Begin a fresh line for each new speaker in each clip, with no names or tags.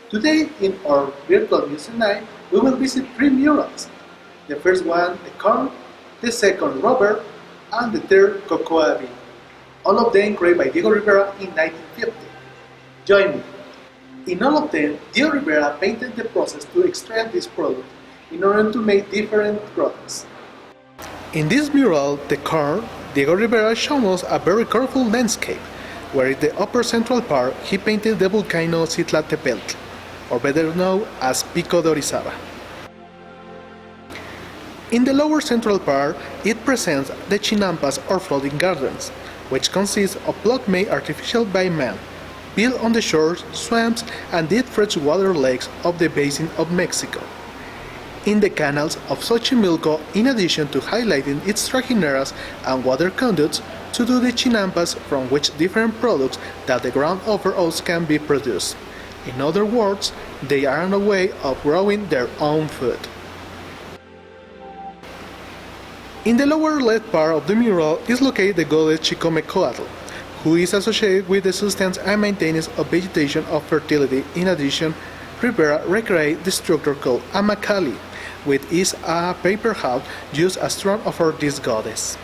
Today, in our virtual museum night, we will visit three murals. The first one, the corn, the second, rubber, and the third, cocoa bean. All of them created by Diego Rivera in 1950. Join me. In all of them, Diego Rivera painted the process to extract this product in order to make different products. In this mural, the corn, Diego Rivera shows us a very colorful landscape, where in the upper central part he painted the volcano Citlantepetl, or better known as Pico de Orizaba. In the lower central part, it presents the chinampas or floating gardens, which consist of blocks made artificial by man, built on the shores, swamps, and deep freshwater lakes of the basin of Mexico. In the canals of Xochimilco, in addition to highlighting its trajineras and water conduits, to do the chinampas from which different products that the ground offers us can be produced. In other words, they are a way of growing their own food. In the lower left part of the mural is located the goddess Chicomecoatl, who is associated with the sustenance and maintenance of vegetation of fertility. In addition, Rivera recreated the structure called Amacali, which is a paper house used as throne for this goddess.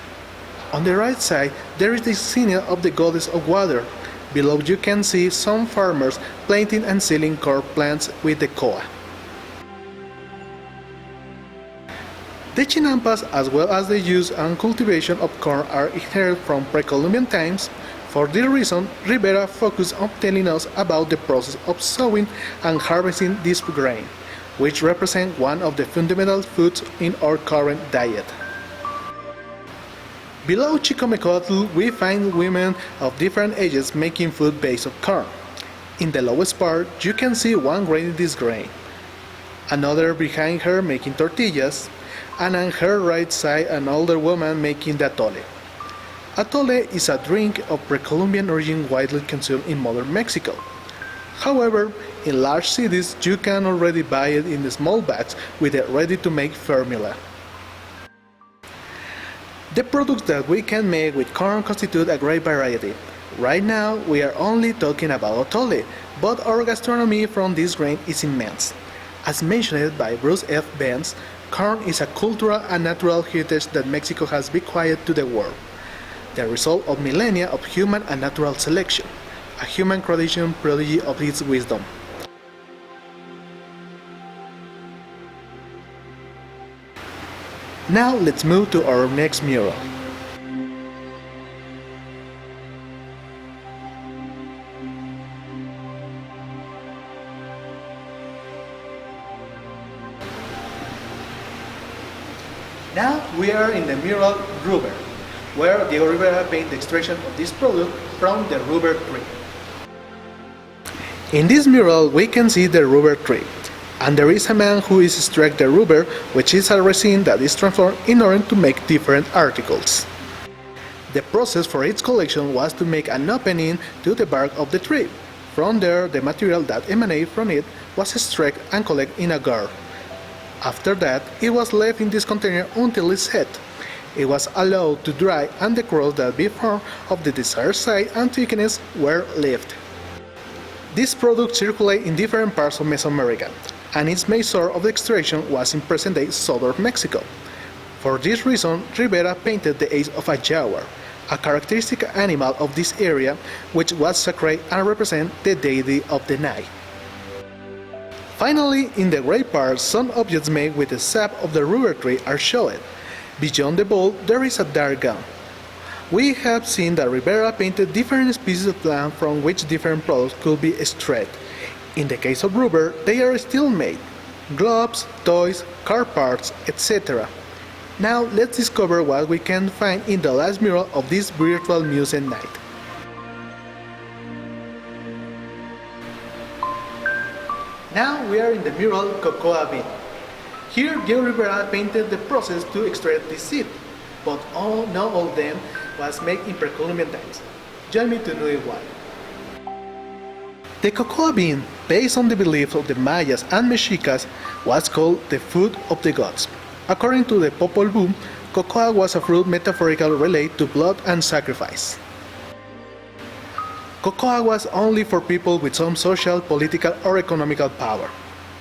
On the right side, there is the scene of the goddess of water. Below you can see some farmers planting and sealing corn plants with the coa. The chinampas, as well as the use and cultivation of corn, are inherited from pre-Columbian times. For this reason, Rivera focused on telling us about the process of sowing and harvesting this grain, which represents one of the fundamental foods in our current diet. Below Chicomecoatl, we find women of different ages making food based on corn. In the lowest part, you can see one grinding this grain, another behind her making tortillas, and on her right side an older woman making the atole. Atole is a drink of pre-Columbian origin widely consumed in modern Mexico. However, in large cities you can already buy it in small bags with a ready-to-make formula. The products that we can make with corn constitute a great variety. Right now, we are only talking about atole, but our gastronomy from this grain is immense. As mentioned by Bruce F. Benz, corn is a cultural and natural heritage that Mexico has bequeathed to the world, the result of millennia of human and natural selection, a human creation prodigy of its wisdom. Now let's move to our next mural. Now we are in the Mural Grouper, where Diego Rivera painted the extraction of this product from the rubber tree. In this mural we can see the rubber tree, and there is a man who is extracting the rubber, which is a resin that is transformed in order to make different articles. The process for its collection was to make an opening to the bark of the tree. From there, the material that emanated from it was extracted and collected in a gourd. After that, it was left in this container until it set. It was allowed to dry, and the cross that be formed of the desired size and thickness were left. This product circulated in different parts of Mesoamerica, and its main source of extraction was in present-day southern Mexico. For this reason, Rivera painted the ace of a jaguar, a characteristic animal of this area, which was sacred and represents the deity of the night. Finally, in the gray part, some objects made with the sap of the rubber tree are shown. Beyond the bowl, there is a dark gun. We have seen that Rivera painted different species of plant from which different products could be extracted. In the case of rubber, they are still made: gloves, toys, car parts, etc. Now let's discover what we can find in the last mural of this virtual museum night. Now we are in the mural Cocoa Bean. Here Diego Rivera painted the process to extract the seed, but not all of them was made in pre-Columbian times. Join me to know why. The cocoa bean, based on the belief of the Mayas and Mexicas, was called the food of the gods. According to the Popol Vuh, cocoa was a fruit metaphorically related to blood and sacrifice. Cocoa was only for people with some social, political, or economical power.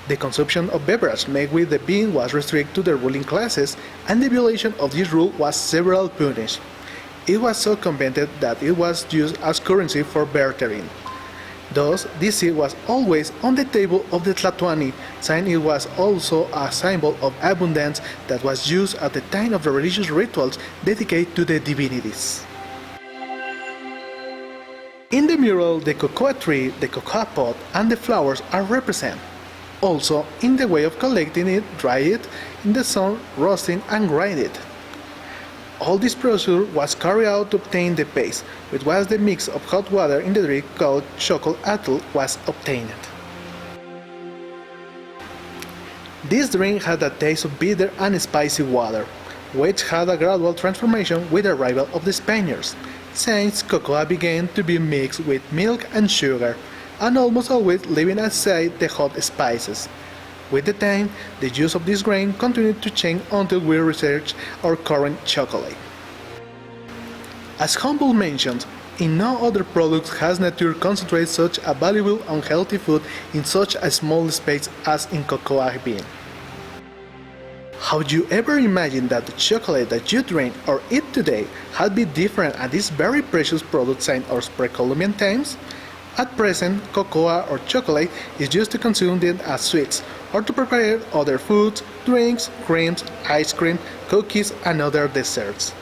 The consumption of beverages made with the bean was restricted to the ruling classes, and the violation of this rule was severely punished. It was so convenient that it was used as currency for bartering. Thus, this seed was always on the table of the Tlatoani, since it was also a symbol of abundance that was used at the time of the religious rituals dedicated to the divinities. In the mural, the cocoa tree, the cocoa pod, and the flowers are represented. Also, in the way of collecting it, dry it in the sun, roasting, and grind it. All this procedure was carried out to obtain the paste, which was the mix of hot water in the drink called chocolate atl was obtained. This drink had a taste of bitter and spicy water, which had a gradual transformation with the arrival of the Spaniards, since cocoa began to be mixed with milk and sugar, and almost always leaving aside the hot spices. With the time, the use of this grain continued to change until we researched our current chocolate. As Humboldt mentioned, in no other product has nature concentrated such a valuable and healthy food in such a small space as in cocoa bean. Have you ever imagined that the chocolate that you drink or eat today had been different at this very precious product since our pre-Columbian times? At present, cocoa or chocolate is used to consume them as sweets or to prepare other foods, drinks, creams, ice cream, cookies, and other desserts.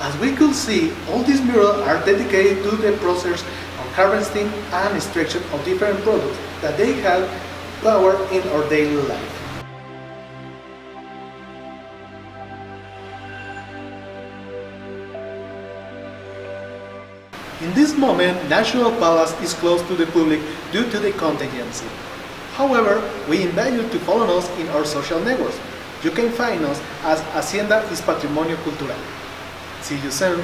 As we could see, all these murals are dedicated to the process of harvesting and extraction of different products that they have power in our daily life. In this moment, National Palace is closed to the public due to the contingency. However, we invite you to follow us in our social networks. You can find us as Hacienda is Patrimonio Cultural. See you soon!